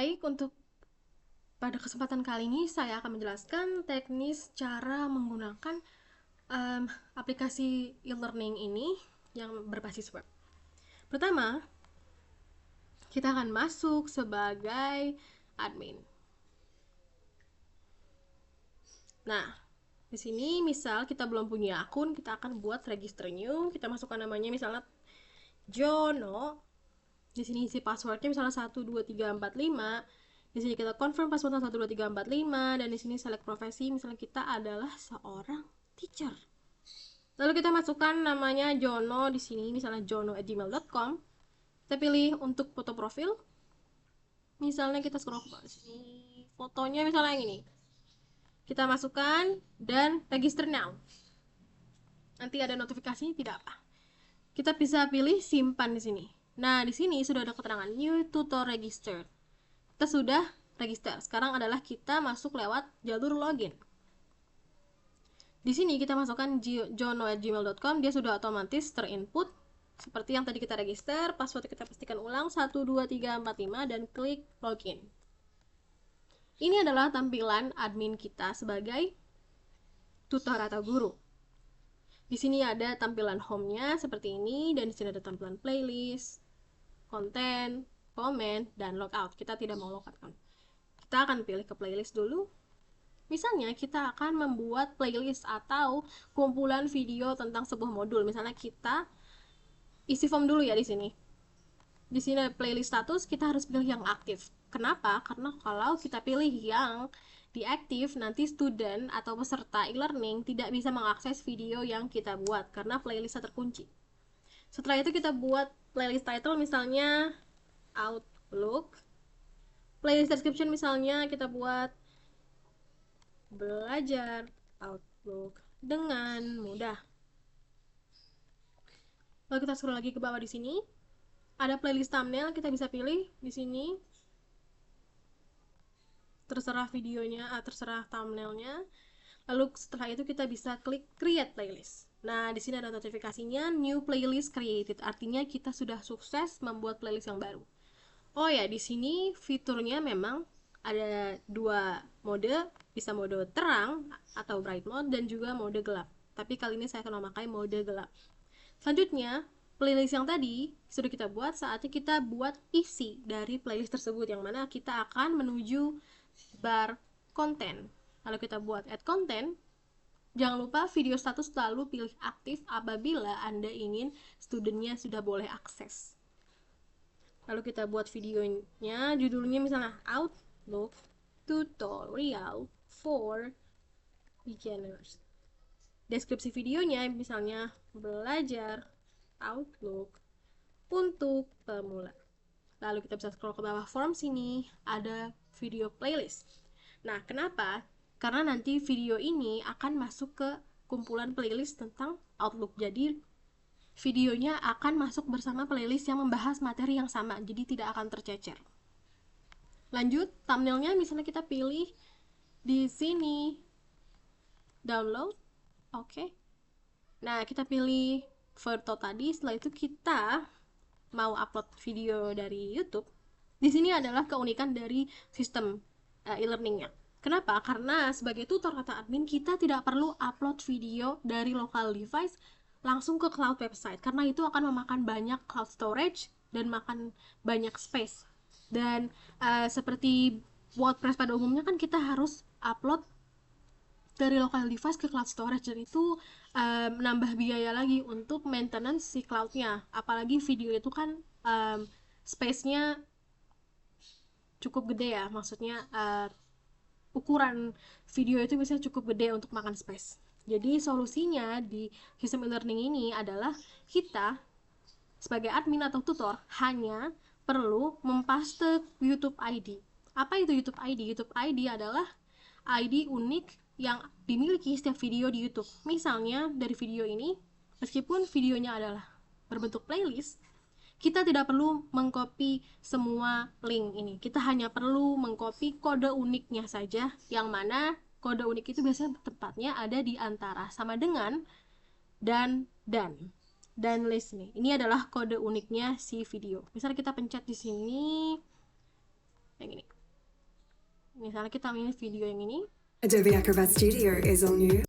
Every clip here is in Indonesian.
Baik, untuk pada kesempatan kali ini saya akan menjelaskan teknis cara menggunakan aplikasi e-learning ini yang berbasis web. Pertama, kita akan masuk sebagai admin. Nah, di sini misal kita belum punya akun, kita akan buat register new. Kita masukkan namanya misalnya Jono. Di sini isi passwordnya misalnya 12345. Di sini kita confirm passwordnya 12345 dan di sini select profesi, misalnya kita adalah seorang teacher. Lalu kita masukkan namanya Jono di sini, misalnya jono@gmail.com. Kita pilih untuk foto profil. Misalnya kita scroll ke sini, fotonya misalnya yang ini. Kita masukkan dan register now. Nanti ada notifikasi tidak apa. Kita bisa pilih simpan di sini. Nah, di sini sudah ada keterangan new tutor register. Kita sudah register. Sekarang adalah kita masuk lewat jalur login. Di sini kita masukkan jono@gmail.com, dia sudah otomatis terinput seperti yang tadi kita register. Password kita pastikan ulang 12345 dan klik login. Ini adalah tampilan admin kita sebagai tutor atau guru. Di sini ada tampilan home-nya seperti ini, dan di sini ada tampilan playlist, konten, komen, dan logout. Kita tidak mau logout kan. Kita akan pilih ke playlist dulu. Misalnya kita akan membuat playlist atau kumpulan video tentang sebuah modul. Misalnya kita isi form dulu ya di sini. Di sini ada playlist status, kita harus pilih yang aktif. Kenapa? Karena kalau kita pilih yang diaktif, nanti student atau peserta e-learning tidak bisa mengakses video yang kita buat karena playlistnya terkunci. Setelah itu kita buat playlist title misalnya Outlook. Playlist description misalnya kita buat belajar Outlook dengan mudah. Lalu kita scroll lagi ke bawah di sini. Ada playlist thumbnail, kita bisa pilih di sini. Terserah videonya, terserah thumbnailnya. Lalu setelah itu kita bisa klik create playlist. Nah, di sini ada notifikasinya new playlist created. Artinya kita sudah sukses membuat playlist yang baru. Oh ya, di sini fiturnya memang ada dua mode, bisa mode terang atau bright mode dan juga mode gelap. Tapi kali ini saya akan memakai mode gelap. Selanjutnya, playlist yang tadi sudah kita buat, saatnya kita buat isi dari playlist tersebut, yang mana kita akan menuju bar konten. Lalu kita buat add content. Jangan lupa video status selalu pilih aktif apabila Anda ingin studentnya sudah boleh akses. Lalu kita buat videonya, judulnya misalnya Outlook Tutorial for Beginners. Deskripsi videonya misalnya belajar Outlook untuk pemula. Lalu kita bisa scroll ke bawah form sini, ada video playlist. Nah, kenapa? Karena nanti video ini akan masuk ke kumpulan playlist tentang Outlook. Jadi, videonya akan masuk bersama playlist yang membahas materi yang sama. Jadi, tidak akan tercecer. Lanjut, thumbnailnya misalnya kita pilih di sini. Download. Oke. Nah, kita pilih foto tadi. Setelah itu kita mau upload video dari YouTube. Di sini adalah keunikan dari sistem e-learningnya. Kenapa? Karena sebagai tutor atau admin kita tidak perlu upload video dari local device langsung ke cloud website, karena itu akan memakan banyak cloud storage dan makan banyak space. Dan seperti WordPress pada umumnya kan kita harus upload dari local device ke cloud storage, dan itu menambah biaya lagi untuk maintenance si cloudnya. Apalagi video itu kan space-nya cukup gede ya, maksudnya ukuran video itu biasanya cukup gede untuk makan space. Jadi solusinya di sistem e-learning ini adalah kita sebagai admin atau tutor hanya perlu mempaste YouTube ID. Apa itu YouTube ID? YouTube ID adalah ID unik yang dimiliki setiap video di YouTube. Misalnya dari video ini, meskipun videonya adalah berbentuk playlist, kita tidak perlu mengcopy semua link ini. Kita hanya perlu mengcopy kode uniknya saja, yang mana kode unik itu biasanya tepatnya ada di antara sama dengan dan list nih. Ini adalah kode uniknya si video. Misalnya kita pencet di sini yang ini. Misalnya kita milih video yang ini. Adobe Acrobat Studio is all new.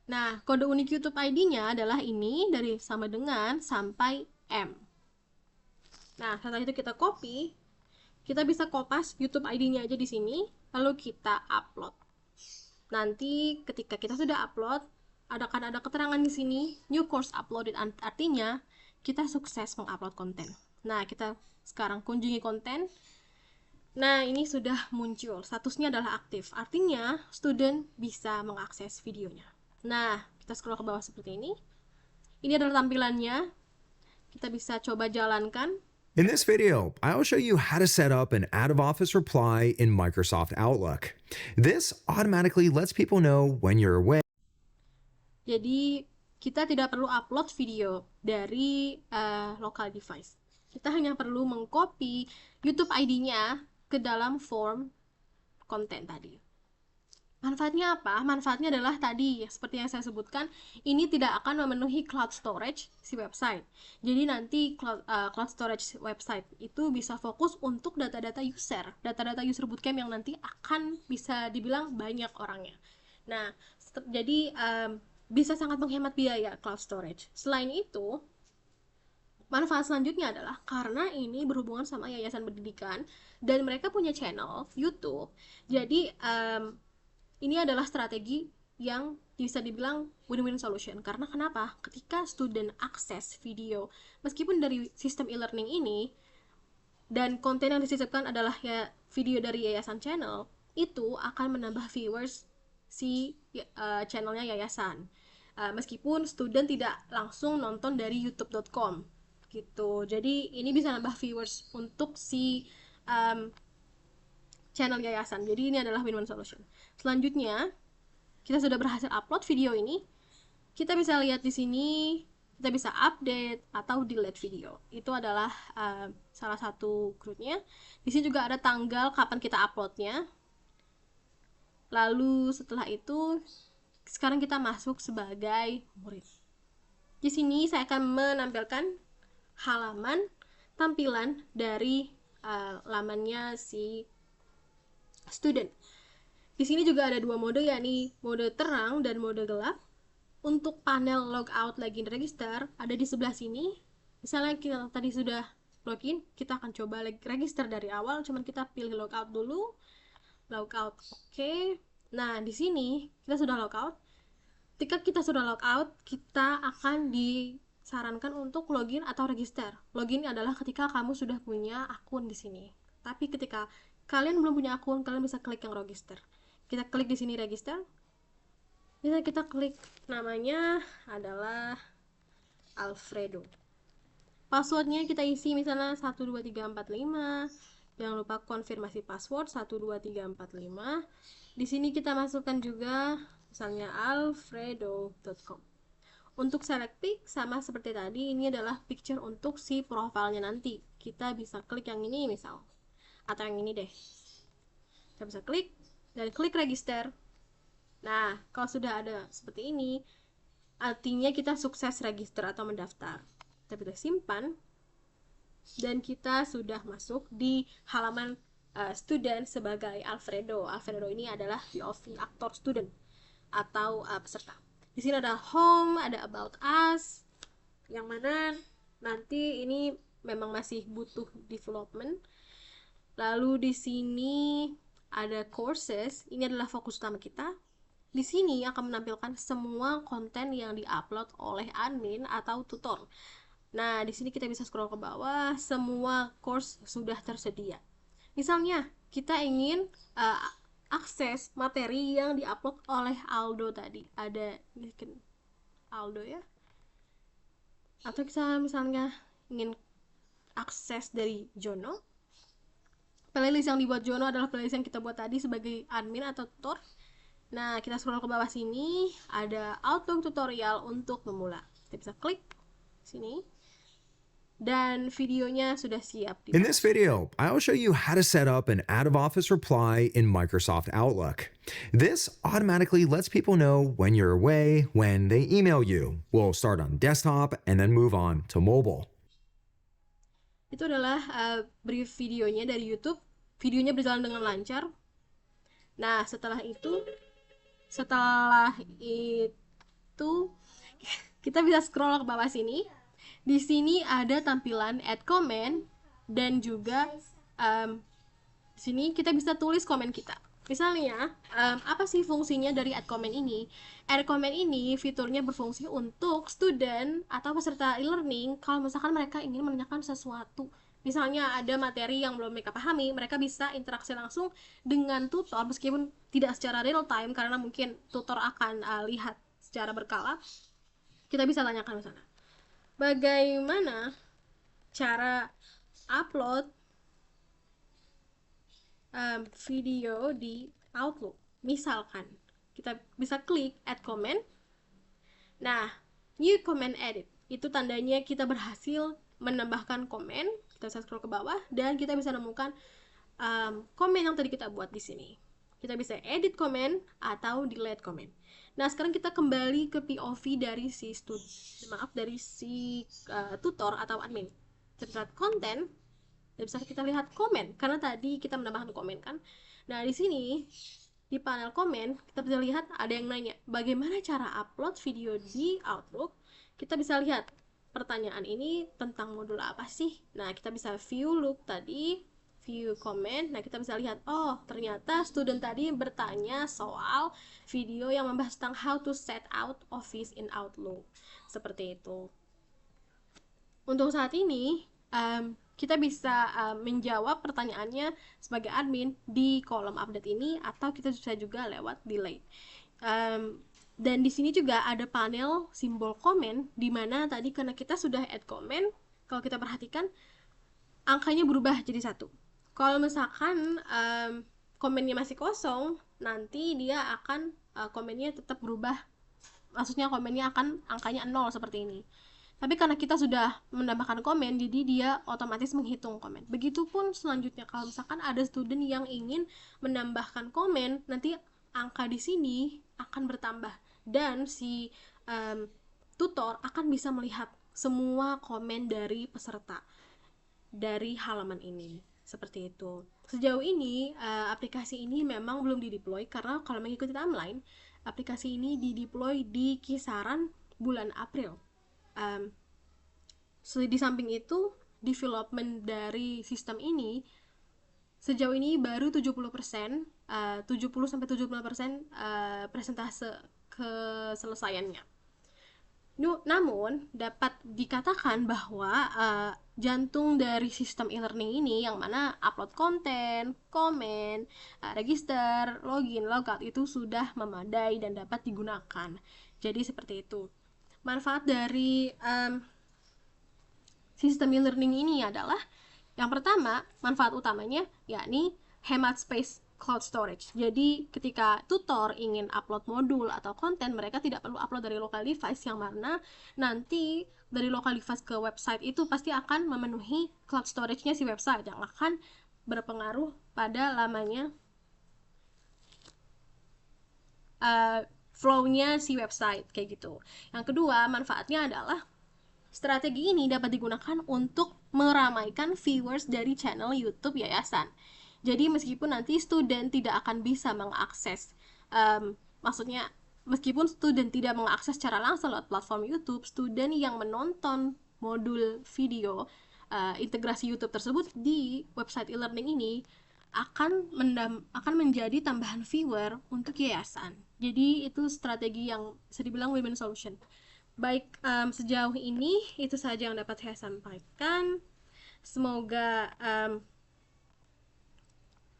Nah, kode unik YouTube ID-nya adalah ini dari sama dengan sampai M. Nah, setelah itu kita copy, kita bisa kopas YouTube ID-nya aja di sini, lalu kita upload. Nanti ketika kita sudah upload, akan ada keterangan di sini, new course uploaded, artinya kita sukses mengupload konten. Nah, kita sekarang kunjungi konten. Nah, ini sudah muncul, statusnya adalah aktif, artinya student bisa mengakses videonya. Nah, kita scroll ke bawah seperti ini. Ini adalah tampilannya. Kita bisa coba jalankan. In this video, I will show you how to set up an out-of-office reply in Microsoft Outlook. This automatically lets people know when you're away. Jadi, kita tidak perlu upload video dari local device. Kita hanya perlu mengcopy YouTube ID-nya ke dalam form konten tadi. Manfaatnya apa? Manfaatnya adalah tadi, seperti yang saya sebutkan, ini tidak akan memenuhi cloud storage si website. Jadi nanti cloud storage website itu bisa fokus untuk data-data user bootcamp yang nanti akan bisa dibilang banyak orangnya. Nah, jadi bisa sangat menghemat biaya cloud storage. Selain itu, manfaat selanjutnya adalah karena ini berhubungan sama yayasan pendidikan dan mereka punya channel YouTube. Jadi ini adalah strategi yang bisa dibilang win-win solution. Karena kenapa? Ketika student akses video, meskipun dari sistem e-learning ini, dan konten yang disisipkan adalah ya video dari yayasan channel, itu akan menambah viewers si channelnya yayasan. Meskipun student tidak langsung nonton dari youtube.com gitu. Jadi ini bisa nambah viewers untuk si channel yayasan. Jadi ini adalah win-win solution. Selanjutnya, kita sudah berhasil upload video ini. Kita bisa lihat di sini, kita bisa update atau delete video. Itu adalah salah satu grupnya. Di sini juga ada tanggal kapan kita uploadnya. Lalu setelah itu, sekarang kita masuk sebagai murid. Di sini saya akan menampilkan halaman tampilan dari lamannya si student. Di sini juga ada dua mode, yakni mode terang dan mode gelap. Untuk panel logout login register ada di sebelah sini. Misalnya kita tadi sudah login, kita akan coba register dari awal, cuman kita pilih logout dulu. Logout, oke. Nah, di sini kita sudah logout. Ketika kita sudah logout, kita akan disarankan untuk login atau register. Login adalah ketika kamu sudah punya akun di sini. Tapi ketika kalian belum punya akun, kalian bisa klik yang register. Kita klik di sini register. Bisa kita klik namanya adalah Alfredo. Passwordnya kita isi misalnya 12345. Jangan lupa konfirmasi password 12345. Di sini kita masukkan juga misalnya alfredo.com. Untuk select pic sama seperti tadi, ini adalah picture untuk si profilnya nanti. Kita bisa klik yang ini misal, atau yang ini deh. Kita bisa klik dan klik register. Nah, kalau sudah ada seperti ini, artinya kita sukses register atau mendaftar. Kita bisa simpan, dan kita sudah masuk di halaman student sebagai Alfredo. Alfredo ini adalah POV aktor student atau peserta. Di sini ada home, ada about us, yang mana nanti ini memang masih butuh development. Lalu di sini ada courses, ini adalah fokus utama kita. Di sini akan menampilkan semua konten yang diupload oleh admin atau tutor. Nah, di sini kita bisa scroll ke bawah, semua course sudah tersedia. Misalnya, kita ingin akses materi yang diupload oleh Aldo tadi. Ada Aldo ya. Atau kita misalnya ingin akses dari Jono. Playlist yang dibuat Jono adalah playlist yang kita buat tadi sebagai admin atau tutor. Nah, kita scroll ke bawah sini, ada Outlook tutorial untuk pemula. Kita bisa klik sini. Dan videonya sudah siap. In this video, I will show you how to set up an out-of-office reply in Microsoft Outlook. This automatically lets people know when you're away when they email you. We'll start on desktop and then move on to mobile. Itu adalah brief videonya dari YouTube. Videonya berjalan dengan lancar. Nah, setelah itu kita bisa scroll ke bawah sini. Di sini ada tampilan add comment dan juga di sini kita bisa tulis komen kita. Misalnya, apa sih fungsinya dari add comment ini? Add comment ini fiturnya berfungsi untuk student atau peserta e-learning kalau misalkan mereka ingin menanyakan sesuatu. Misalnya ada materi yang belum mereka pahami, mereka bisa interaksi langsung dengan tutor meskipun tidak secara real time karena mungkin tutor akan lihat secara berkala. Kita bisa tanyakan misalnya, bagaimana cara upload video di Outlook. Misalkan kita bisa klik add comment. Nah, new comment edit itu tandanya kita berhasil menambahkan komen. Kita bisa scroll ke bawah dan kita bisa nemukan komen yang tadi kita buat di sini. Kita bisa edit komen atau delete komen. Nah, sekarang kita kembali ke POV dari si tutor atau admin. Kita lihat konten dan bisa kita lihat komen karena tadi kita menambahkan komen kan. Nah, di sini di panel komen kita bisa lihat ada yang nanya bagaimana cara upload video di Outlook. Kita bisa lihat pertanyaan ini tentang modul apa sih. Nah, kita bisa view look tadi, view comment. Nah, kita bisa lihat, oh ternyata student tadi bertanya soal video yang membahas tentang how to set out Office in Outlook. Seperti itu. Untuk saat ini kita bisa menjawab pertanyaannya sebagai admin di kolom update ini atau kita bisa juga lewat delay. Dan di sini juga ada panel simbol komen di mana tadi karena kita sudah add comment, kalau kita perhatikan angkanya berubah jadi 1. Kalau misalkan komennya masih kosong, nanti dia akan komennya tetap berubah. Maksudnya komennya akan angkanya 0 seperti ini. Tapi karena kita sudah menambahkan komen, jadi dia otomatis menghitung komen. Begitupun selanjutnya kalau misalkan ada student yang ingin menambahkan komen, nanti angka di sini akan bertambah dan si tutor akan bisa melihat semua komen dari peserta dari halaman ini. Seperti itu. Sejauh ini aplikasi ini memang belum dideploy karena kalau mengikuti timeline, aplikasi ini dideploy di kisaran bulan April. Di samping itu, development dari sistem ini sejauh ini baru 70%, 70-70% persentase keselesaiannya. Namun, dapat dikatakan bahwa jantung dari sistem e-learning ini yang mana upload konten, komen, register, login, logout itu sudah memadai dan dapat digunakan. Jadi seperti itu. Manfaat dari sistem e-learning ini adalah yang pertama, manfaat utamanya yakni hemat space cloud storage. Jadi ketika tutor ingin upload modul atau konten, mereka tidak perlu upload dari local device yang mana nanti dari local device ke website itu pasti akan memenuhi cloud storage-nya si website yang akan berpengaruh pada lamanya flow-nya si website kayak gitu. Yang kedua, manfaatnya adalah strategi ini dapat digunakan untuk meramaikan viewers dari channel YouTube yayasan. Jadi meskipun nanti student tidak akan bisa mengakses, maksudnya meskipun student tidak mengakses secara langsung lewat platform YouTube, student yang menonton modul video integrasi YouTube tersebut di website e-learning ini akan menjadi tambahan viewer untuk yayasan. Jadi itu strategi yang bisa dibilang win-win solution. Baik, sejauh ini itu saja yang dapat saya sampaikan. Semoga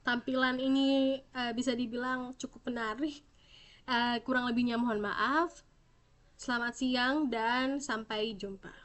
tampilan ini bisa dibilang cukup menarik. Kurang lebihnya mohon maaf. Selamat siang dan sampai jumpa.